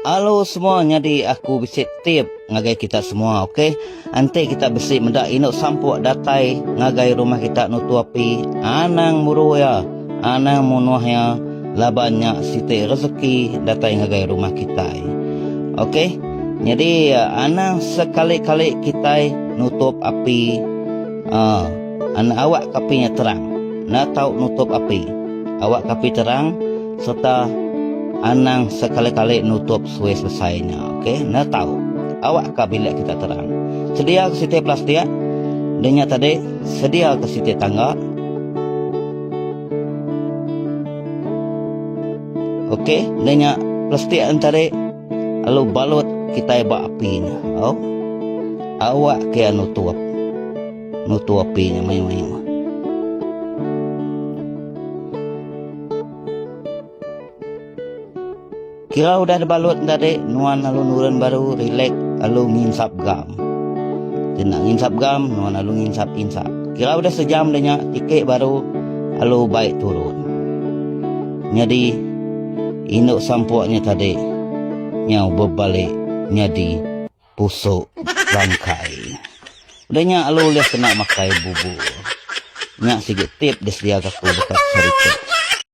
Halo semua, jadi aku bisik tip ngagai kita semua, okey? Ante kita bisik mendak inok sampuk datai ngagai rumah kita nutu api, anang muruya, anang munuhya, labannya siti rezeki datai ngagai rumah kita. Okey? Jadi anang sekali-kali kita nutup api, anak awak kapinya terang. Nak tahu nutup api. Awak kapi terang serta anang sekali-kali nutup suai selesainya. Okey, nak tahu awak ka bilik kita terang. Sedia ke siti plastik denya tadi, sedia ke siti tangga. Okey, denya plastik antare lalu balut kita ba apinya. Oh, awak ke nutup apinya mayu-mayu. Kira udah dibalut tadi, nuan lalu nurun baru relax, lalu nginsap gam. Tidak nginsap gam, nuan lalu nginsap. Kira udah sejam denya tiket baru, lalu baik turun. Jadi induk sampuknya tadi, nyau berbalik, jadi pusuk langkai. Udahnya lalu lihat kena makai bubur. Nyak sikit tip disediakan aku dekat cerita.